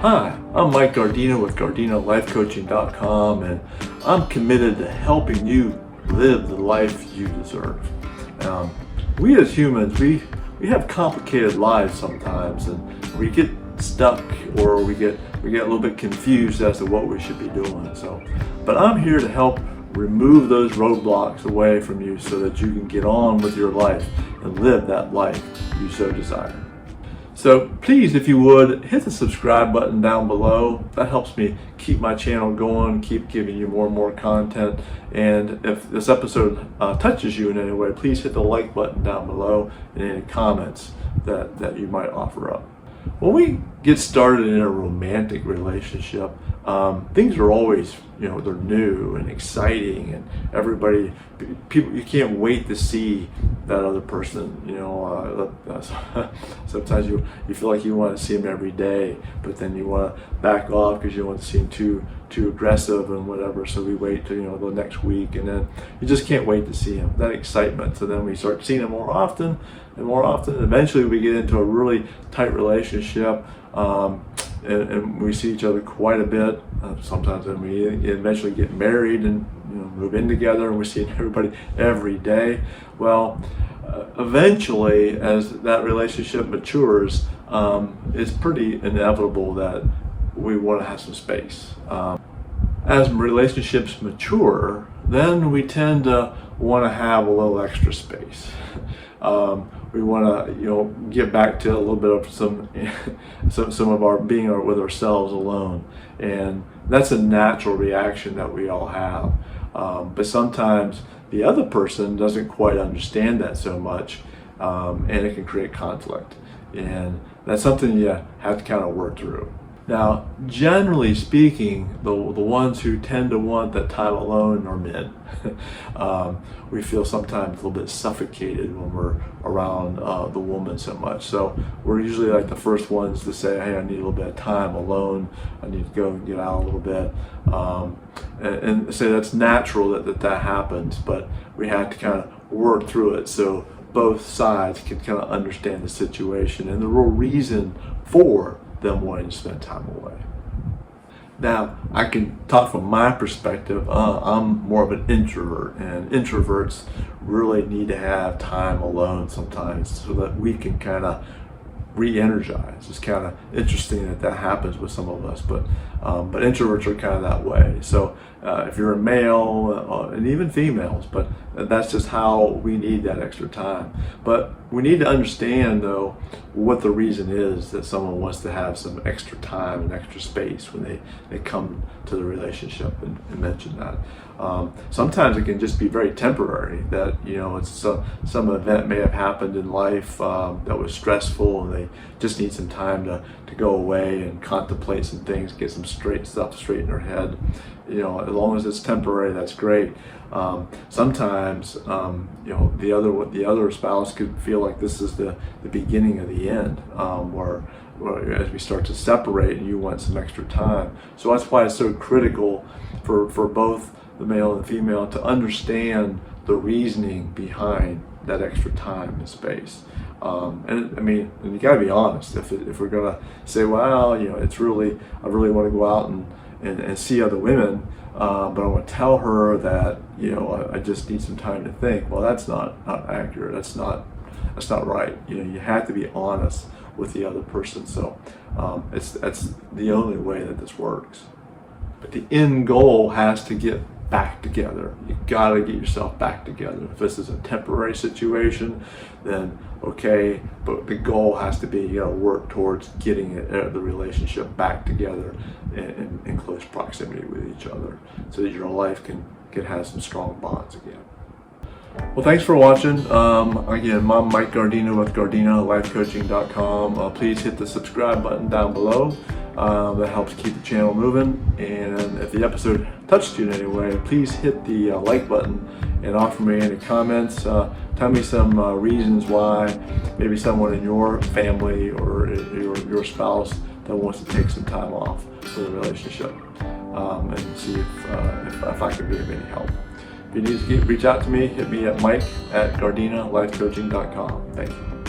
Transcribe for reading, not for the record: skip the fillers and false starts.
Hi, I'm Mike Gardino with GardinoLifeCoaching.com, and I'm committed to helping you live the life you deserve. We as humans, we have complicated lives sometimes, and we get stuck or we get a little bit confused as to what we should be doing. But I'm here to help remove those roadblocks away from you so that you can get on with your life and live that life you so desire. So please, if you would, hit the subscribe button down below. That helps me keep my channel going, keep giving you more and more content. And if this episode touches you in any way, please hit the like button down below and any comments that you might offer up. When we get started in a romantic relationship, things are always, they're new and exciting, and people, you can't wait to see that other person. Sometimes you feel like you want to see them every day, but then you want to back off because you don't want to seem too aggressive and whatever. So we wait till the next week, and then you just can't wait to see them. That excitement. So then we start seeing them more often and more often. And eventually, we get into a really tight relationship. And we see each other quite a bit. Sometimes then we eventually get married and move in together, and we're seeing everybody every day. Well, eventually, as that relationship matures, it's pretty inevitable that we want to have some space. As relationships mature, then we tend to want to have a little extra space. We want to, get back to a little bit of some of our being with ourselves alone, and that's a natural reaction that we all have. But sometimes the other person doesn't quite understand that so much, and it can create conflict, and that's something you have to kind of work through. Now, generally speaking, the ones who tend to want that time alone are men. We feel sometimes a little bit suffocated when we're around the woman so much. So we're usually like the first ones to say, hey, I need a little bit of time alone. I need to go and get out a little bit. And say that's natural that happens, but we have to kind of work through it so both sides can kind of understand the situation and the real reason for them wanting to spend time away. Now, I can talk from my perspective. I'm more of an introvert, and introverts really need to have time alone sometimes so that we can kind of re-energize. It's kind of interesting that happens with some of us, but introverts are kind of that way. So if you're a male, and even females, but that's just how we need that extra time. But we need to understand, though, what the reason is that someone wants to have some extra time and extra space when they come to the relationship and mention that. Sometimes it can just be very temporary, that it's some event may have happened in life that was stressful, and they just need some time to go away and contemplate some things, get some stuff straight in their head. As long as it's temporary, that's great. Sometimes the other spouse could feel like this is the beginning of the end, where as we start to separate and you want some extra time. So that's why it's so critical for both the male and the female to understand the reasoning behind that extra time and space. And you gotta be honest. If we're gonna say, well, I really want to go out and see other women, but I want to tell her that I just need some time to think. Well, that's not accurate. That's not right. You have to be honest with the other person. So that's the only way that this works. But the end goal has to get back together. You gotta get yourself back together. If this is a temporary situation, then okay, but the goal has to be you gotta work towards getting the relationship back together in close proximity with each other, so that your life can have some strong bonds again. Well, thanks for watching. Again, I'm Mike Gardino with GardinoLifeCoaching.com. Please hit the subscribe button down below. That helps keep the channel moving. And if the episode touched you in any way, please hit the like button and offer me any comments. Tell me some reasons why maybe someone in your family or your spouse that wants to take some time off for the relationship, and see if I can be of any help. If you need to reach out to me, hit me at Mike@GardinoLifeCoaching.com. Thank you.